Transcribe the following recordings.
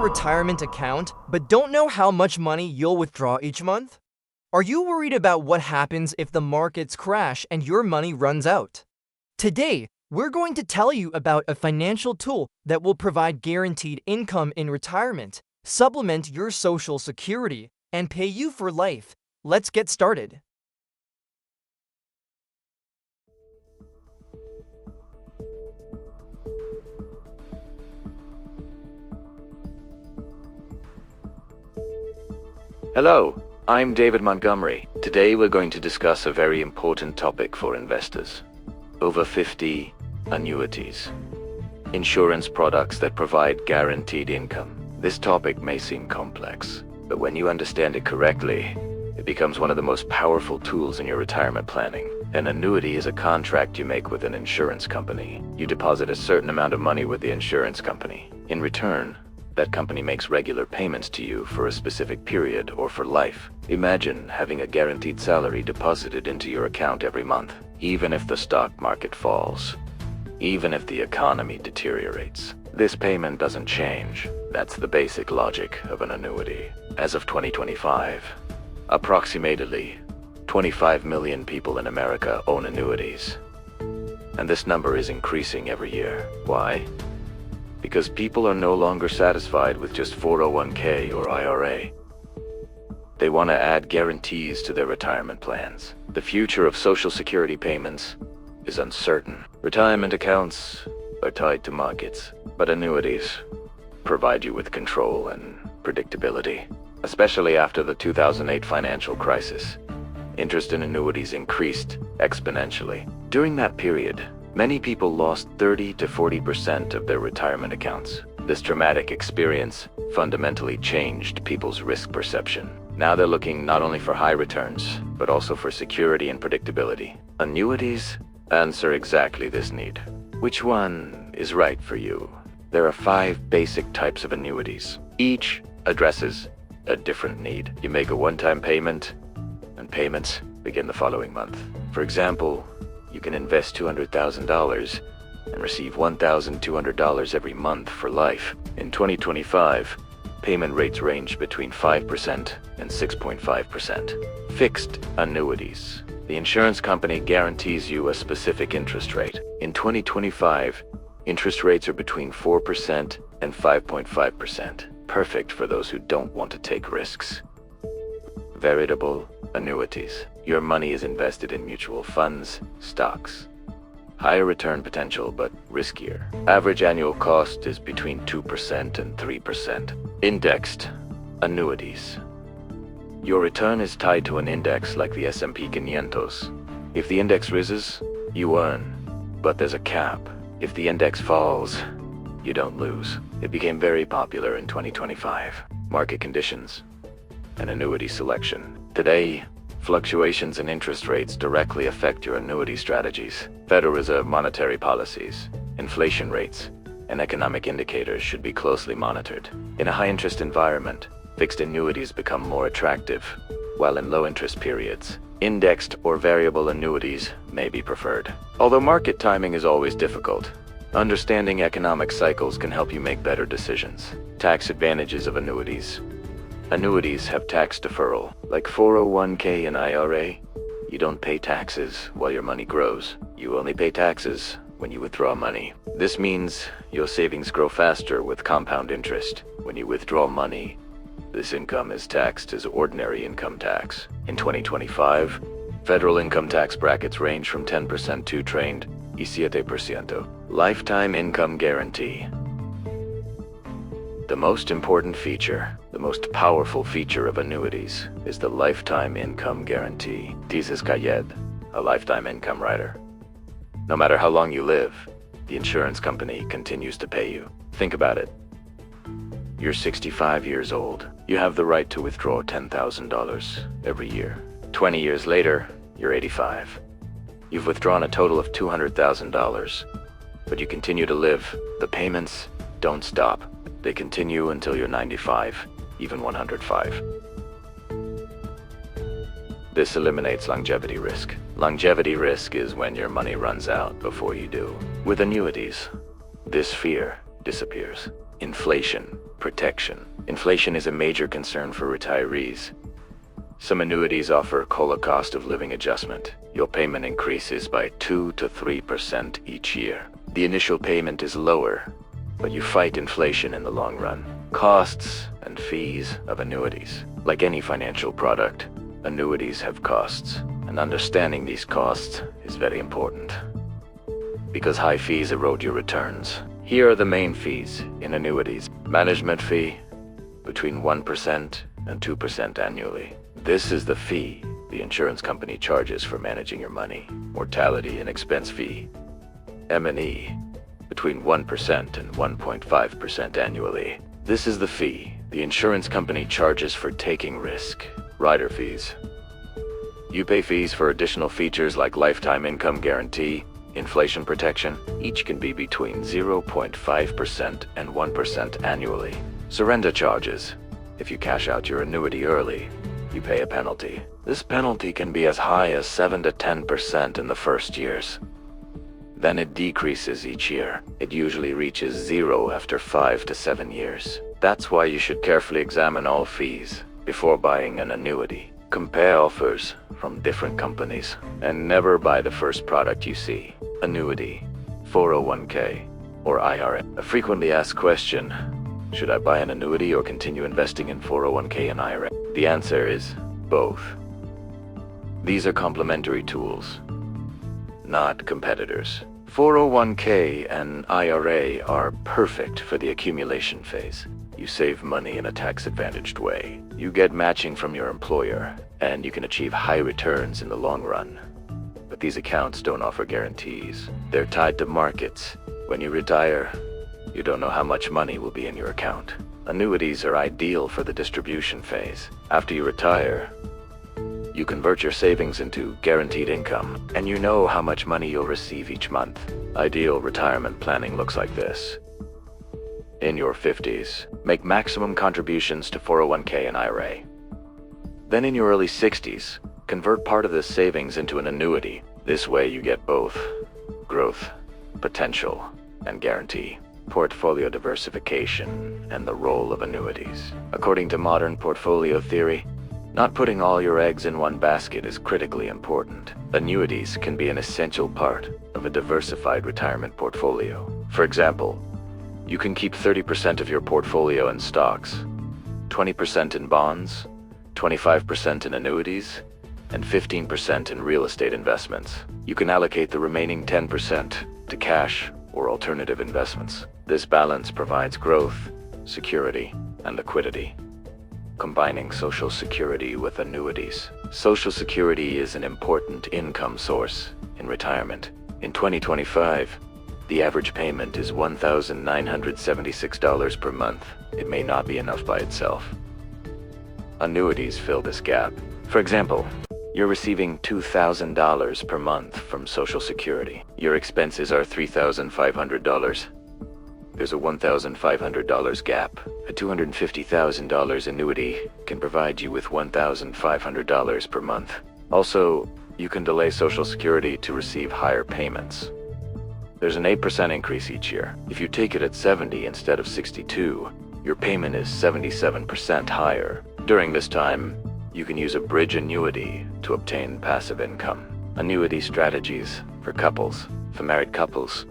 retirement account but don't know how much money you'll withdraw each month? Are you worried about what happens if the markets crash and your money runs out? Today, we're going to tell you about a financial tool that will provide guaranteed income in retirement, supplement your Social Security, and pay you for life. Let's get started. Hello, I'm David Montgomery. Today we're going to discuss a very important topic for investors. Over 50 annuities. Insurance products that provide guaranteed income. This topic may seem complex, but when you understand it correctly, it becomes one of the most powerful tools in your retirement planning. An annuity is a contract you make with an insurance company. You deposit a certain amount of money with the insurance company. In return, that company makes regular payments to you for a specific period or for life. Imagine having a guaranteed salary deposited into your account every month, even if the stock market falls, even if the economy deteriorates. This payment doesn't change. That's the basic logic of an annuity. As of 2025, approximately 25 million people in America own annuities. And this number is increasing every year. Why? Because people are no longer satisfied with just 401k or IRA. They want to add guarantees to their retirement plans. The future of Social Security payments is uncertain. Retirement accounts are tied to markets, but annuities provide you with control and predictability. Especially after the 2008 financial crisis, interest in annuities increased exponentially. During that period, many people lost 30 to 40% of their retirement accounts. This traumatic experience fundamentally changed people's risk perception. Now they're looking not only for high returns, but also for security and predictability. Annuities answer exactly this need. Which one is right for you? There are 5 basic types of annuities. Each addresses a different need. You make a one-time payment, and payments begin the following month. For example, you can invest $200,000 and receive $1,200 every month for life. In 2025, payment rates range between 5% and 6.5%. Fixed annuities. The insurance company guarantees you a specific interest rate. In 2025, interest rates are between 4% and 5.5%. Perfect for those who don't want to take risks. Variable annuities. Your money is invested in mutual funds, stocks. Higher return potential, but riskier. Average annual cost is between 2% and 3%. Indexed annuities. Your return is tied to an index like the S&P 500. If the index rises, you earn, but there's a cap. If the index falls, you don't lose. It became very popular in 2025. Market conditions and annuity selection. Today, fluctuations in interest rates directly affect your annuity strategies. Federal Reserve monetary policies, inflation rates, and economic indicators should be closely monitored. In a high-interest environment, fixed annuities become more attractive, while in low-interest periods, indexed or variable annuities may be preferred. Although market timing is always difficult, understanding economic cycles can help you make better decisions. Tax advantages of annuities. Annuities have tax deferral. Like 401k and IRA, you don't pay taxes while your money grows. You only pay taxes when you withdraw money. This means your savings grow faster with compound interest. When you withdraw money, this income is taxed as ordinary income tax. In 2025, federal income tax brackets range from 10% to trained y 7%. Lifetime income guarantee. The most important feature, the most powerful feature of annuities is the lifetime income guarantee. Dices Kayed, a lifetime income rider. No matter how long you live, the insurance company continues to pay you. Think about it. You're 65 years old. You have the right to withdraw $10,000 every year. 20 years later, you're 85. You've withdrawn a total of $200,000, but you continue to live. The payments don't stop. They continue until you're 95, even 105. This eliminates longevity risk. Longevity risk is when your money runs out before you do. With annuities, this fear disappears. Inflation protection. Inflation is a major concern for retirees. Some annuities offer COLA cost of living adjustment. Your payment increases by 2 to 3% each year. The initial payment is lower, but you fight inflation in the long run. Costs and fees of annuities. Like any financial product, annuities have costs, and understanding these costs is very important, because high fees erode your returns. Here are the main fees in annuities. Management fee, between 1% and 2% annually. This is the fee the insurance company charges for managing your money. Mortality and expense fee, M&E, between 1% and 1.5% annually. This is the fee the insurance company charges for taking risk. Rider fees. You pay fees for additional features like lifetime income guarantee, inflation protection. Each can be between 0.5% and 1% annually. Surrender charges. If you cash out your annuity early, you pay a penalty. This penalty can be as high as 7 to 10% in the first years. Then it decreases each year. It usually reaches 0 after 5 to 7 years. That's why you should carefully examine all fees before buying an annuity. Compare offers from different companies and never buy the first product you see. Annuity, 401k, or IRA. A frequently asked question: should I buy an annuity or continue investing in 401k and IRA? The answer is both. These are complementary tools, not competitors. 401k and IRA are perfect for the accumulation phase. You save money in a tax-advantaged way. You get matching from your employer, and you can achieve high returns in the long run. But these accounts don't offer guarantees. They're tied to markets. When you retire, you don't know how much money will be in your account. Annuities are ideal for the distribution phase. After you retire, you convert your savings into guaranteed income, and you know how much money you'll receive each month. Ideal retirement planning looks like this. In your 50s, make maximum contributions to 401k and IRA. Then in your early 60s, convert part of this savings into an annuity. This way you get both growth, potential, and guarantee. Portfolio diversification and the role of annuities. According to modern portfolio theory, not putting all your eggs in one basket is critically important. Annuities can be an essential part of a diversified retirement portfolio. For example, you can keep 30% of your portfolio in stocks, 20% in bonds, 25% in annuities, and 15% in real estate investments. You can allocate the remaining 10% to cash or alternative investments. This balance provides growth, security, and liquidity. Combining Social Security with annuities. Social Security is an important income source in retirement. In 2025, the average payment is $1,976 per month. It may not be enough by itself. Annuities fill this gap. For example, you're receiving $2,000 per month from Social Security. Your expenses are $3,500. There's a $1,500 gap. A $250,000 annuity can provide you with $1,500 per month. Also, you can delay Social Security to receive higher payments. There's an 8% increase each year. If you take it at 70 instead of 62, your payment is 77% higher. During this time, you can use a bridge annuity to obtain passive income. Annuity strategies for couples. For married couples,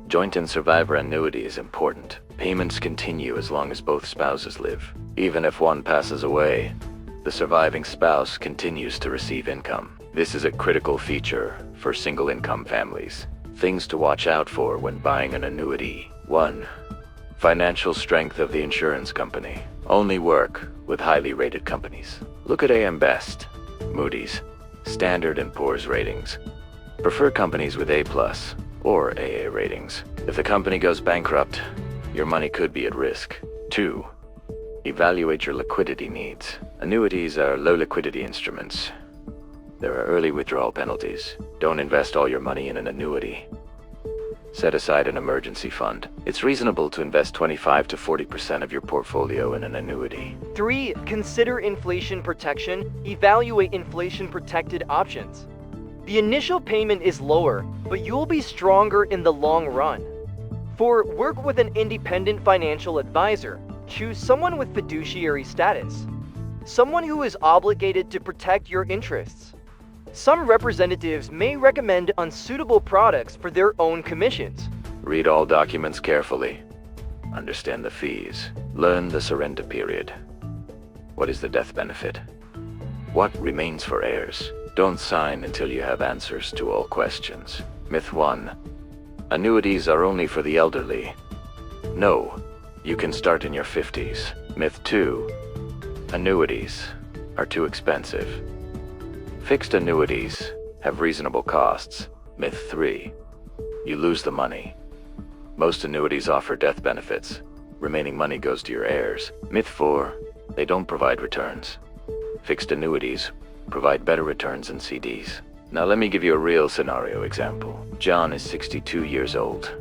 joint and survivor annuity is important. Payments continue as long as both spouses live. Even if one passes away, the surviving spouse continues to receive income. This is a critical feature for single-income families. Things to watch out for when buying an annuity. 1. Financial strength of the insurance company. Only work with highly rated companies. Look at AM Best, Moody's, Standard & Poor's ratings. Prefer companies with A+ or AA ratings. If the company goes bankrupt, your money could be at risk. 2. Evaluate your liquidity needs. Annuities are low liquidity instruments. There are early withdrawal penalties. Don't invest all your money in an annuity. Set aside an emergency fund. It's reasonable to invest 25 to 40% of your portfolio in an annuity. 3. Consider inflation protection. Evaluate inflation-protected options. The initial payment is lower, but you'll be stronger in the long run. 4. Work with an independent financial advisor. Choose someone with fiduciary status, someone who is obligated to protect your interests. Some representatives may recommend unsuitable products for their own commissions. Read all documents carefully. Understand the fees. Learn the surrender period. What is the death benefit? What remains for heirs? Don't sign until you have answers to all questions. Myth 1. Annuities are only for the elderly. No, you can start in your 50s. Myth 2. Annuities are too expensive. Fixed annuities have reasonable costs. Myth 3. You lose the money. Most annuities offer death benefits. Remaining money goes to your heirs. Myth 4. They don't provide returns. Fixed annuities provide better returns than CDs. Now let me give you a real scenario example. John is 62 years old.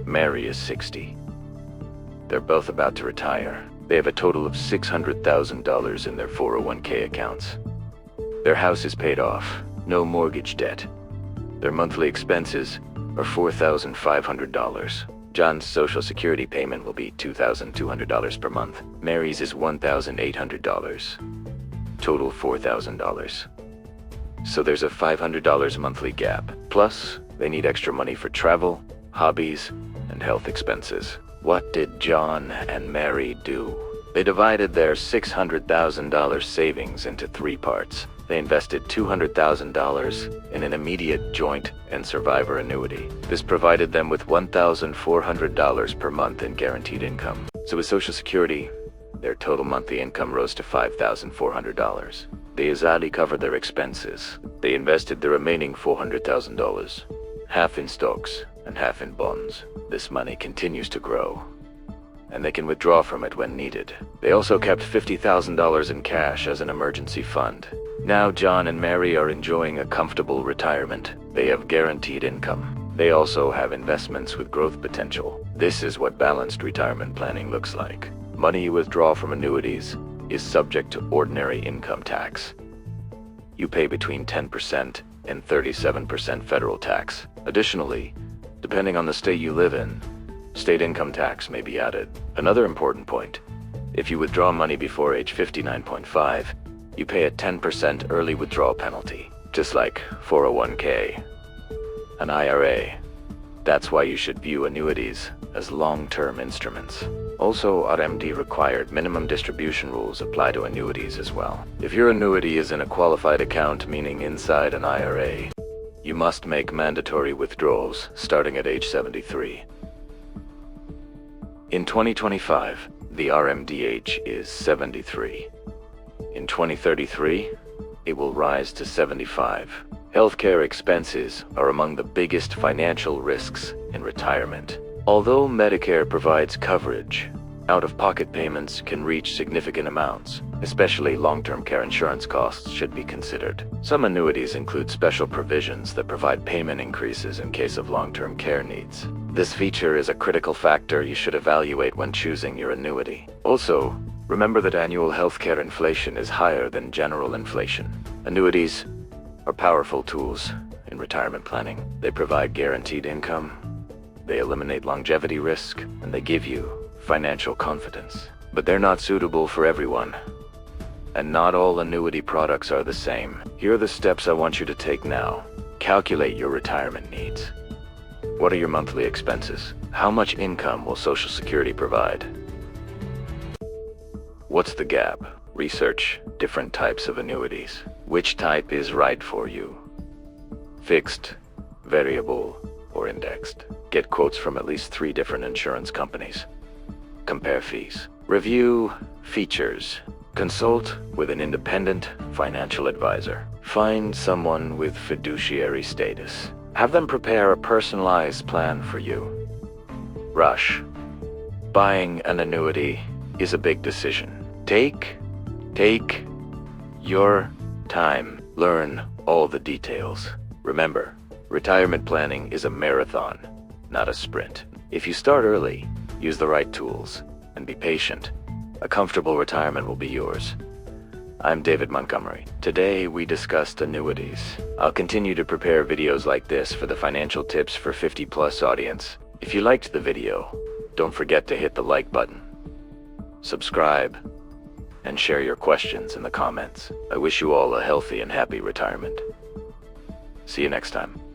Mary is 60. They're both about to retire. They have a total of $600,000 in their 401k accounts. Their house is paid off, no mortgage debt. Their monthly expenses are $4,500. John's Social Security payment will be $2,200 per month. Mary's is $1,800. Total $4,000. So there's a $500 monthly gap. Plus, they need extra money for travel, hobbies, and health expenses. What did John and Mary do? They divided their $600,000 savings into 3 parts. They invested $200,000 in an immediate joint and survivor annuity. This provided them with $1,400 per month in guaranteed income. So with Social Security, their total monthly income rose to $5,400. They easily covered their expenses. They invested the remaining $400,000, half in stocks and half in bonds. This money continues to grow, and they can withdraw from it when needed. They also kept $50,000 in cash as an emergency fund. Now John and Mary are enjoying a comfortable retirement. They have guaranteed income. They also have investments with growth potential. This is what balanced retirement planning looks like. Money you withdraw from annuities is subject to ordinary income tax. You pay between 10% and 37% federal tax. Additionally, depending on the state you live in, state income tax may be added. Another important point, if you withdraw money before age 59.5, you pay a 10% early withdrawal penalty, just like 401k, an IRA. That's why you should view annuities as long-term instruments. Also, RMD required minimum distribution rules apply to annuities as well. If your annuity is in a qualified account, meaning inside an IRA, you must make mandatory withdrawals starting at age 73. In 2025, the RMD age is 73. In 2033, it will rise to 75. Healthcare expenses are among the biggest financial risks in retirement. Although Medicare provides coverage, out-of-pocket payments can reach significant amounts. Especially long-term care insurance costs should be considered. Some annuities include special provisions that provide payment increases in case of long-term care needs. This feature is a critical factor you should evaluate when choosing your annuity. Also, remember that annual healthcare inflation is higher than general inflation. Annuities are powerful tools in retirement planning. They provide guaranteed income, they eliminate longevity risk, and they give you financial confidence. But they're not suitable for everyone. And not all annuity products are the same. Here are the steps I want you to take now. Calculate your retirement needs. What are your monthly expenses? How much income will Social Security provide? What's the gap? Research different types of annuities. Which type is right for you? Fixed, variable, or indexed. Get quotes from at least 3 different insurance companies. Compare fees. Review features. Consult with an independent financial advisor. Find someone with fiduciary status. Have them prepare a personalized plan for you. Rush. Buying an annuity is a big decision. Take your time. Learn all the details. Remember, retirement planning is a marathon, not a sprint. If you start early, use the right tools, and be patient, a comfortable retirement will be yours. I'm David Montgomery. Today we discussed annuities. I'll continue to prepare videos like this for the financial tips for 50+ audience. If you liked the video, don't forget to hit the like button, subscribe, and share your questions in the comments. I wish you all a healthy and happy retirement. See you next time.